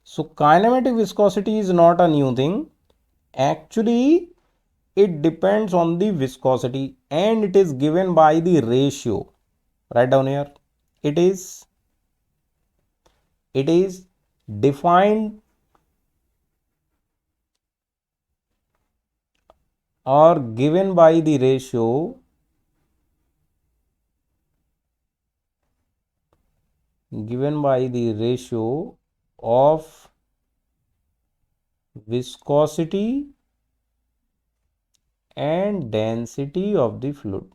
So kinematic viscosity is not a new thing. Actually it depends on the viscosity and it is given by the ratio. Write down here. It is defined or given by the ratio of viscosity and density of the fluid.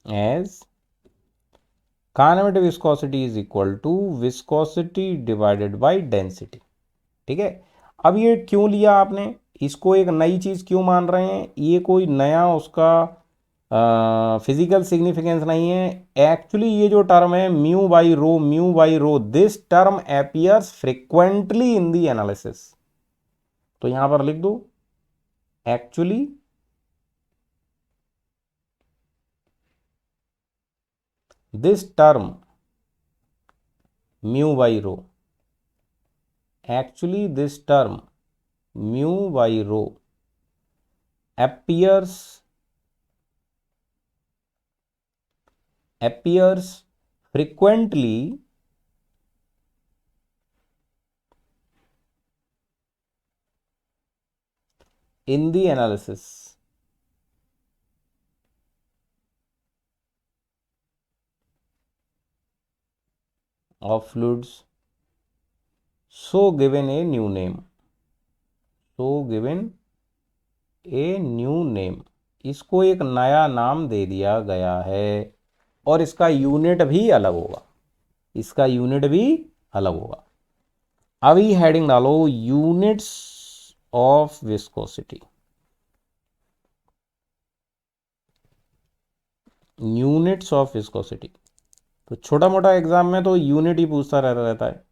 As kinematic viscosity is equal to viscosity divided by density. ठीक है, अब ये क्यों लिया आपने, इसको एक नई चीज क्यों मान रहे हैं, ये कोई नया उसका फिजिकल सिग्निफिकेंस नहीं है। एक्चुअली ये जो टर्म है mu by rho, this term appears frequently in the analysis. तो यहां पर लिख दो actually this term mu by rho, actually this term mu by rho appears frequently in the analysis of fluids so given a new name। इसको एक नया नाम दे दिया गया है और इसका यूनिट भी अलग होगा। अभी हेडिंग डालो यूनिट्स ऑफ विस्कोसिटी। तो छोटा मोटा एग्जाम में तो यूनिट ही पूछता रहता है,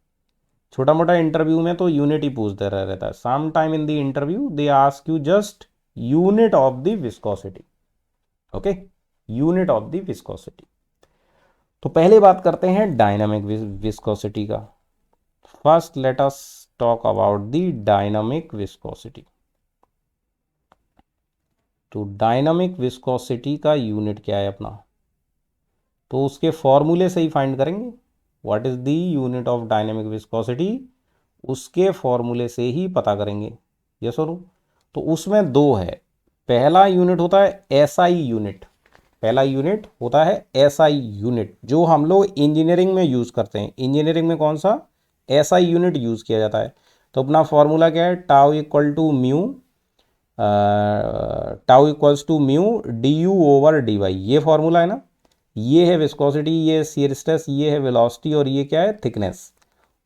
छोटा मोटा इंटरव्यू में तो यूनिट ही पूछते रहता है। Some time in the interview they ask you just unit of the viscosity. Okay, unit of the viscosity. तो पहले बात करते हैं डायनामिक विस्कोसिटी का। First let us talk about the dynamic viscosity. तो डायनामिक विस्कोसिटी का यूनिट क्या है अपना, तो उसके फॉर्मूले से ही फाइंड करेंगे। What is the unit of dynamic viscosity, उसके फॉर्मूले से ही पता करेंगे। यस और नो। तो उसमें दो है। पहला यूनिट होता है एसआई यूनिट, जो हम लोग इंजीनियरिंग में यूज करते हैं। इंजीनियरिंग में कौन सा एसआई यूनिट यूज किया जाता है। तो अपना फॉर्मूला क्या है, tau equal to mu d u over d y. ये फॉर्मूला है ना, ये है विस्कोसिटी, ये शियर स्ट्रेस, ये है वेलोसिटी और ये क्या है थिकनेस।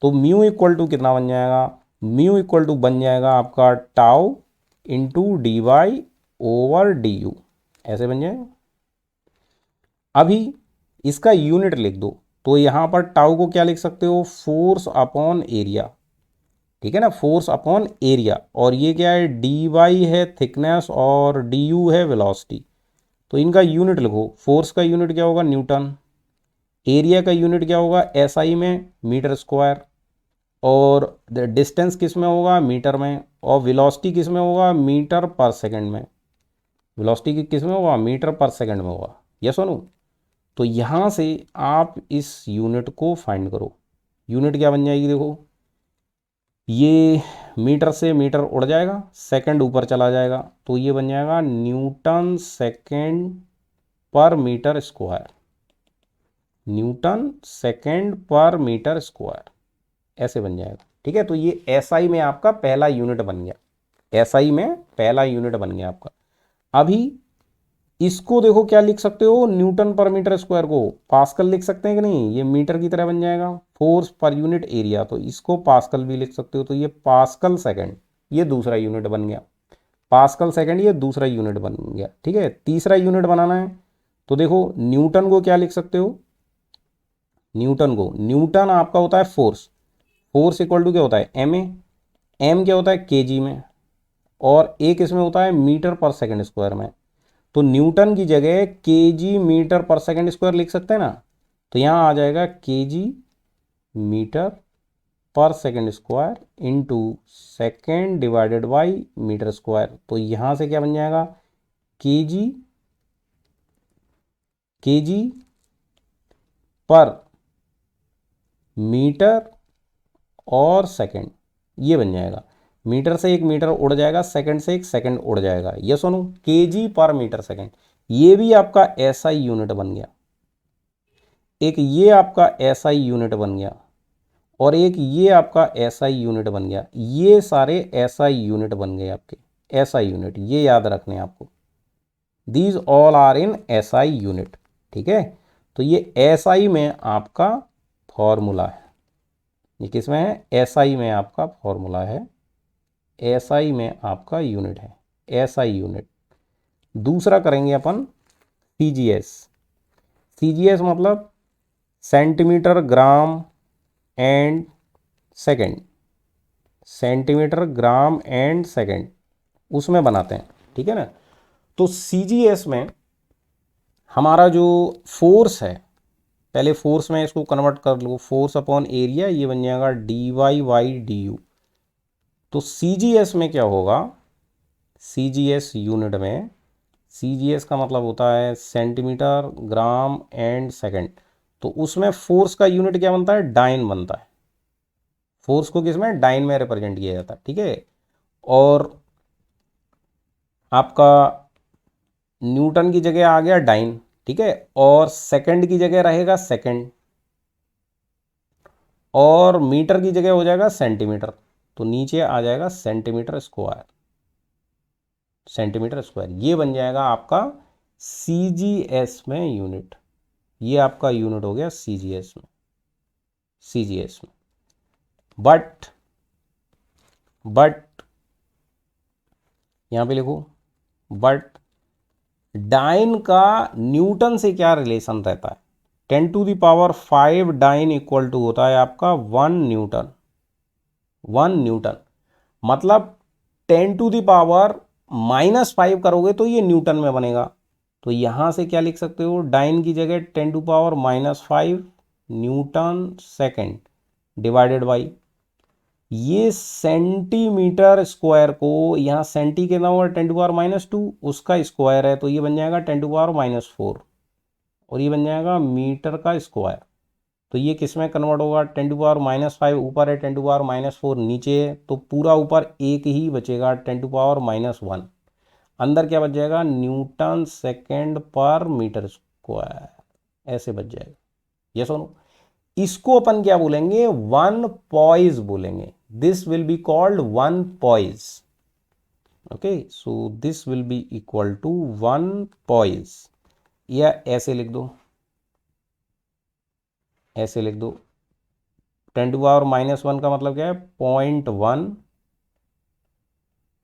तो म्यू इक्वल टू कितना बन जाएगा, म्यू इक्वल टू बन जाएगा आपका tau into d y over d u, ऐसे बन जाएगा। अभी इसका यूनिट लिख दो। तो यहां पर टाउ को क्या लिख सकते हो, फोर्स अपॉन एरिया। ठीक है ना, फोर्स अपॉन एरिया। और ये क्या है, डी वाई है थिकनेस और डी यू है वेलोसिटी। तो इनका यूनिट लिखो। फोर्स का यूनिट क्या होगा, न्यूटन। एरिया का यूनिट क्या होगा, एसआई में मीटर स्क्वायर। और डिस्टेंस किस में होगा, मीटर में। और वेलोसिटी किस में होगा, मीटर पर सेकंड में। वेलोसिटी किस में होगा, मीटर पर सेकंड में होगा। यस और नो। तो यहां से आप इस यूनिट को फाइंड करो। यूनिट क्या बन जाएगी, देखो ये मीटर से मीटर उड़ जाएगा, सेकंड ऊपर चला जाएगा। तो ये बन जाएगा Newton second per meter square. ऐसे बन जाएगा। ठीक है, तो ये एसआई में आपका पहला यूनिट बन गया। आपका। अभी इसको देखो क्या लिख सकते हो, न्यूटन पर मीटर स्क्वायर को पास्कल लिख सकते हैं कि नहीं, ये मीटर की तरह बन जाएगा। फोर्स पर यूनिट एरिया, तो इसको पास्कल भी लिख सकते हो। तो ये पास्कल सेकंड, ये दूसरा यूनिट बन गया। पास्कल सेकंड ये दूसरा यूनिट बन गया। ठीक है, तीसरा यूनिट बनाना है। तो देखो न्यूटन को क्या लिख सकते हो, न्यूटन आपका होता है फोर्स इक्वल टू क्या होता है, एम क्या होता है केजी में, और ए किस में होता है, मीटर पर सेकंड स्क्वायर में। तो न्यूटन की जगह केजी मीटर पर सेकंड स्क्वायर लिख सकते हैं ना, तो यहाँ आ जाएगा केजी मीटर पर second square into second divided by metre square. तो यहाँ से क्या बन जाएगा, केजी पर मीटर और सेकंड, ये बन जाएगा। मीटर से एक मीटर उड़ जाएगा, सेकंड से एक सेकंड उड़ जाएगा। ये सुनो, केजी पर मीटर सेकंड, ये भी आपका एसआई यूनिट बन गया। एक ये आपका एसआई यूनिट बन गया और एक ये आपका एसआई यूनिट बन गया। ये सारे एसआई यूनिट बन गए आपके, एसआई यूनिट, ये याद रखने आपको। These all are in SI unit. ठीक है, तो ये एसआई में आपका फॉर्मूला है। ये किस में है, एसआई में आपका फॉर्मूला है, एसआई में आपका यूनिट है, एसआई यूनिट। दूसरा करेंगे अपन सीजीएस। सीजीएस मतलब centimetre gram and second, centimetre gram and second, उसमें बनाते हैं। ठीक है ना, तो सीजीएस में हमारा जो फोर्स है, पहले फोर्स में इसको कन्वर्ट कर लो, फोर्स अपॉन एरिया, ये बन जाएगा d y by d u. तो सीजीएस में क्या होगा, सीजीएस यूनिट में, सीजीएस का मतलब होता है सेंटीमीटर ग्राम एंड सेकंड। तो उसमें फोर्स का यूनिट क्या बनता है, डाइन बनता है। फोर्स को किसमें, डाइन में रिप्रेजेंट किया जाता है। ठीक है, और आपका न्यूटन की जगह आ गया डाइन। ठीक है, और सेकंड की जगह रहेगा सेकंड, और मीटर की जगह हो जाएगा सेंटीमीटर। तो नीचे आ जाएगा सेंटीमीटर स्क्वायर, सेंटीमीटर स्क्वायर। ये बन जाएगा आपका सीजीएस में यूनिट। ये आपका यूनिट हो गया सीजीएस में, सीजीएस में। बट यहां पे लिखो, बट डाइन का न्यूटन से क्या रिलेशन रहता है। 10⁵ डाइन इक्वल टू होता है आपका 1 न्यूटन। 1 न्यूटन मतलब 10⁻⁻5 करोगे तो ये न्यूटन में बनेगा। तो यहां से क्या लिख सकते हो, डाइन की जगह 10⁻⁻5 न्यूटन सेकेंड डिवाइडेड बाई, ये सेंटीमीटर स्क्वायर को यहाँ सेंटी के नाम 10⁻⁻2 उसका स्क्वायर है, तो ये बन जाएगा 10⁻⁻4, और ये बन जाएगा मीटर का स्क्वायर। तो ये किस में कन्वर्ट होगा, 10⁻⁻5 ऊपर है, 10⁻⁻4 नीचे है, तो पूरा ऊपर एक ही बचेगा 10⁻⁻1। अंदर क्या बच जाएगा, न्यूटन सेकेंड पर मीटर स्क्वायर, ऐसे बच जाएगा। ये सुनो, इसको अपन क्या बोलेंगे, 1 पॉइज बोलेंगे। This will be called 1 poise. Okay, so this will be equal to 1 poise, या ऐसे लिख दो, ऐसे लिख दो। 10⁻⁻1 का मतलब क्या है, 0.1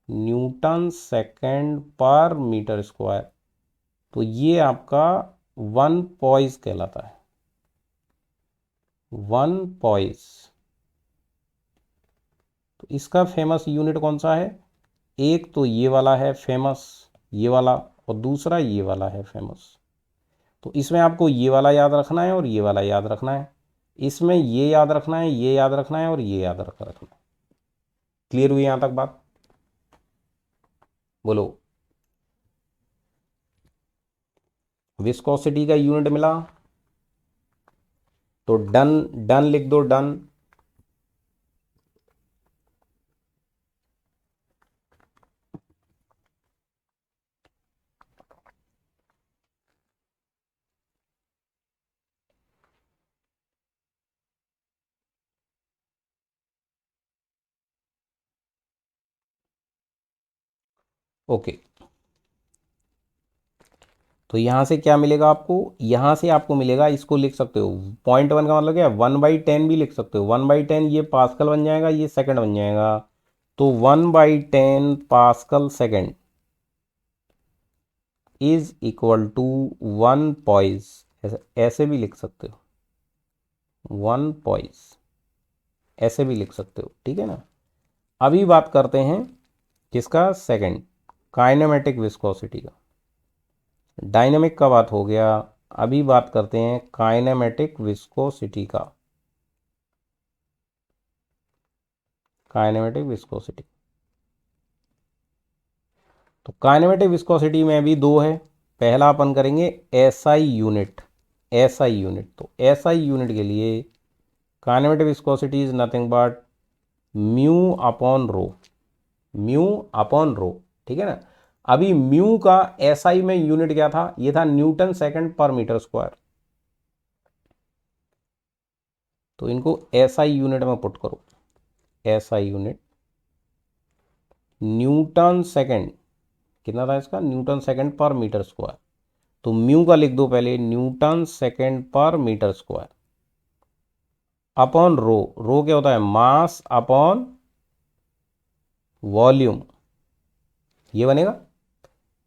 न्यूटन सेकेंड पर मीटर स्क्वायर। तो ये आपका 1 पॉइज कहलाता है, 1 पॉइज। तो इसका फेमस यूनिट कौन सा है, एक तो ये वाला है फेमस, ये वाला, और दूसरा ये वाला है फेमस। तो इसमें आपको ये वाला याद रखना है और ये वाला याद रखना है। इसमें ये याद रखना है, ये याद रखना है, और ये याद रखना है। क्लियर हुई यहां तक बात, बोलो। विस्कोसिटी का यूनिट मिला, तो डन, डन लिख दो, डन। ओके, तो यहां से क्या मिलेगा आपको, यहां से आपको मिलेगा, इसको लिख सकते हो 0.1 का मतलब क्या है, 1/10 भी लिख सकते हो। 1/10 ये पास्कल बन जाएगा, ये सेकंड बन जाएगा। तो 1/10 pascal second is equal to 1 poise, ऐसे भी लिख सकते हो, 1 पॉइज ऐसे भी लिख सकते हो। ठीक है ना, अभी बात करते हैं किसका, सेकंड, काइनेमेटिक विस्कोसिटी का। डायनेमिक का बात हो गया, अभी बात करते हैं काइनेमेटिक विस्कोसिटी का। काइनेमेटिक विस्कोसिटी, तो काइनेमेटिक विस्कोसिटी में भी दो है। पहला अपन करेंगे एसआई यूनिट। एसआई यूनिट, तो एसआई यूनिट के लिए kinematic viscosity is nothing but mu upon rho. Mu upon rho, ठीक है ना। अभी म्यू का एसआई में यूनिट क्या था, ये था Newton second per meter square. तो इनको एसआई यूनिट में पुट करो। एसआई यूनिट न्यूटन सेकंड, कितना था इसका, Newton second per meter square. तो म्यू का लिख दो पहले, Newton second per meter square upon rho. रो क्या होता है, मास अपॉन वॉल्यूम, ये बनेगा,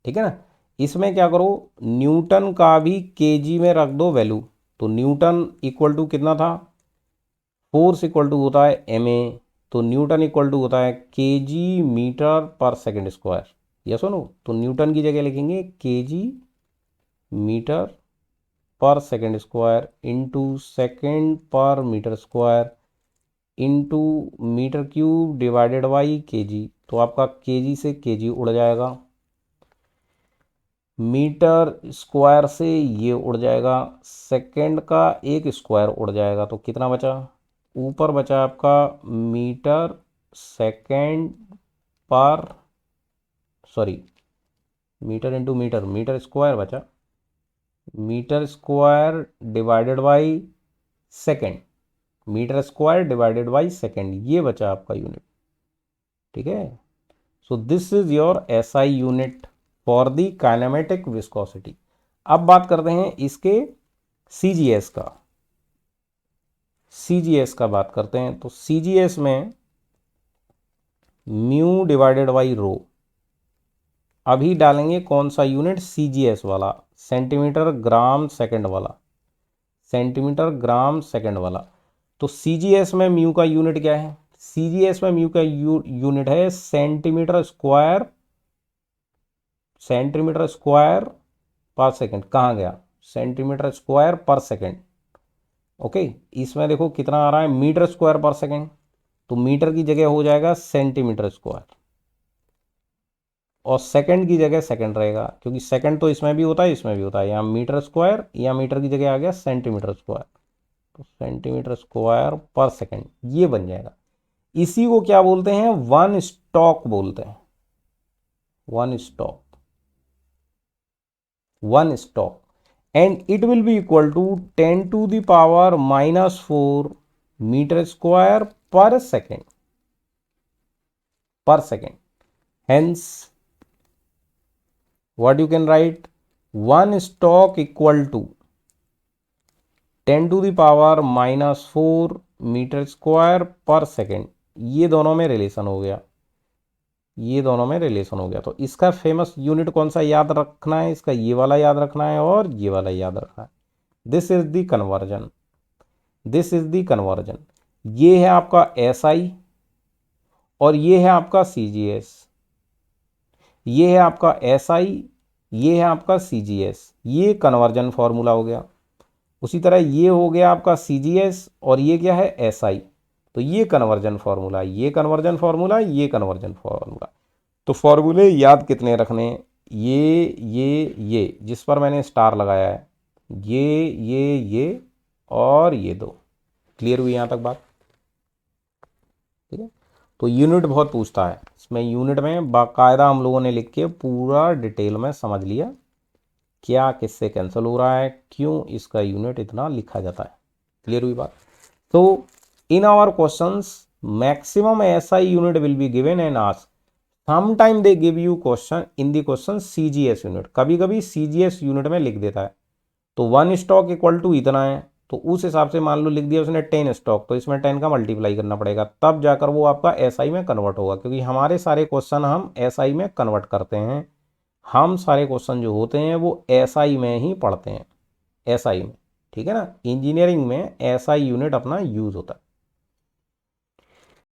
ठीक है ना। इसमें क्या करो, न्यूटन का भी केजी में रख दो वैल्यू। तो न्यूटन इक्वल टू कितना था, फोर्स इक्वल टू होता है एम ए, तो न्यूटन इक्वल टू होता है केजी मीटर पर सेकंड स्क्वायर। यस और नो, तो न्यूटन की जगह लिखेंगे केजी मीटर पर second square into second per meter square into meter cube divided by KG. तो आपका केजी से केजी उड़ जाएगा, मीटर स्क्वायर से ये उड़ जाएगा, सेकंड का एक स्क्वायर उड़ जाएगा। तो कितना बचा, ऊपर बचा आपका मीटर सेकंड पर, sorry metre into metre, metre square बचा, metre square divided by second, metre square divided by second, ये बचा आपका यूनिट, ठीक है। So this is your SI unit for the kinematic viscosity. अब बात करते हैं इसके सीजीएस का। सीजीएस का बात करते हैं, तो सीजीएस में म्यू डिवाइडेड बाई रो। अभी डालेंगे कौन सा यूनिट, सीजीएस वाला, सेंटीमीटर ग्राम सेकंड वाला, सेंटीमीटर ग्राम सेकंड वाला। तो सीजीएस में म्यू का यूनिट क्या है, सीजीएस में म्यू का यूनिट है सेंटीमीटर स्क्वायर, सेंटीमीटर स्क्वायर पर सेकंड। कहाँ गया, सेंटीमीटर स्क्वायर पर सेकंड, ओके। इसमें देखो कितना आ रहा है, मीटर स्क्वायर पर सेकंड, तो मीटर की जगह हो जाएगा सेंटीमीटर स्क्वायर, और सेकंड की जगह सेकंड रहेगा, क्योंकि सेकंड तो इसमें भी होता है इसमें भी होता है। यहाँ मीटर स्क्वायर, या मीटर की जगह आ गया सेंटीमीटर स्क्वायर, तो सेंटीमीटर स्क्वायर पर सेकंड ये बन जाएगा। इसी को क्या बोलते हैं, वन स्टॉक बोलते हैं, one stoke, one stoke. And it will be equal to 10 to the power -4 meter square per second, per second. Hence what you can write, one stock equal to 10 to the power -4 meter square per second. ये दोनों में relation हो गया, ये दोनों में relation हो गया। तो इसका फेमस यूनिट कौन सा याद रखना है, इसका ये वाला याद रखना है और ये वाला याद रखना है। This is the conversion, this is the conversion. ये है आपका एसआई और ये है आपका सीजीएस, ये है आपका एसआई, ये है आपका सीजीएस, ये कन्वर्जन फॉर्मूला हो गया। उसी तरह ये हो गया आपका सीजीएस और ये क्या है एसआई, तो ये कन्वर्जन फॉर्मूला, ये कन्वर्जन फॉर्मूला, ये कन्वर्जन फॉर्मूला। तो फॉर्मूले याद कितने रखने, ये जिस पर मैंने स्टार लगाया है, ये और ये दो। क्लियर हुई यहाँ तक बात, ठीक है। तो यूनिट बहुत पूछता है, इसमें यूनिट में बाकायदा हम लोगों ने लिख के पूरा डिटेल में समझ लिया क्या किससे कैंसिल हो रहा है, क्यों इसका यूनिट इतना लिखा जाता है। क्लियर हुई बात। तो in our questions maximum SI unit will be given and asked, sometime they give you question in the question CGS unit, कभी कभी सीजीएस यूनिट में लिख देता है। तो वन स्टॉक इक्वल टू इतना है, तो उस हिसाब से मान लो लिख दिया उसने 10 स्टॉक, तो इसमें 10 का मल्टीप्लाई करना पड़ेगा, तब जाकर वो आपका एसआई में कन्वर्ट होगा। क्योंकि हमारे सारे क्वेश्चन हम एसआई में कन्वर्ट करते हैं, हम सारे क्वेश्चन जो होते हैं वो एसआई में ही पढ़ते हैं, एसआई में, ठीक है ना। इंजीनियरिंग में एसआई यूनिट अपना यूज होता है।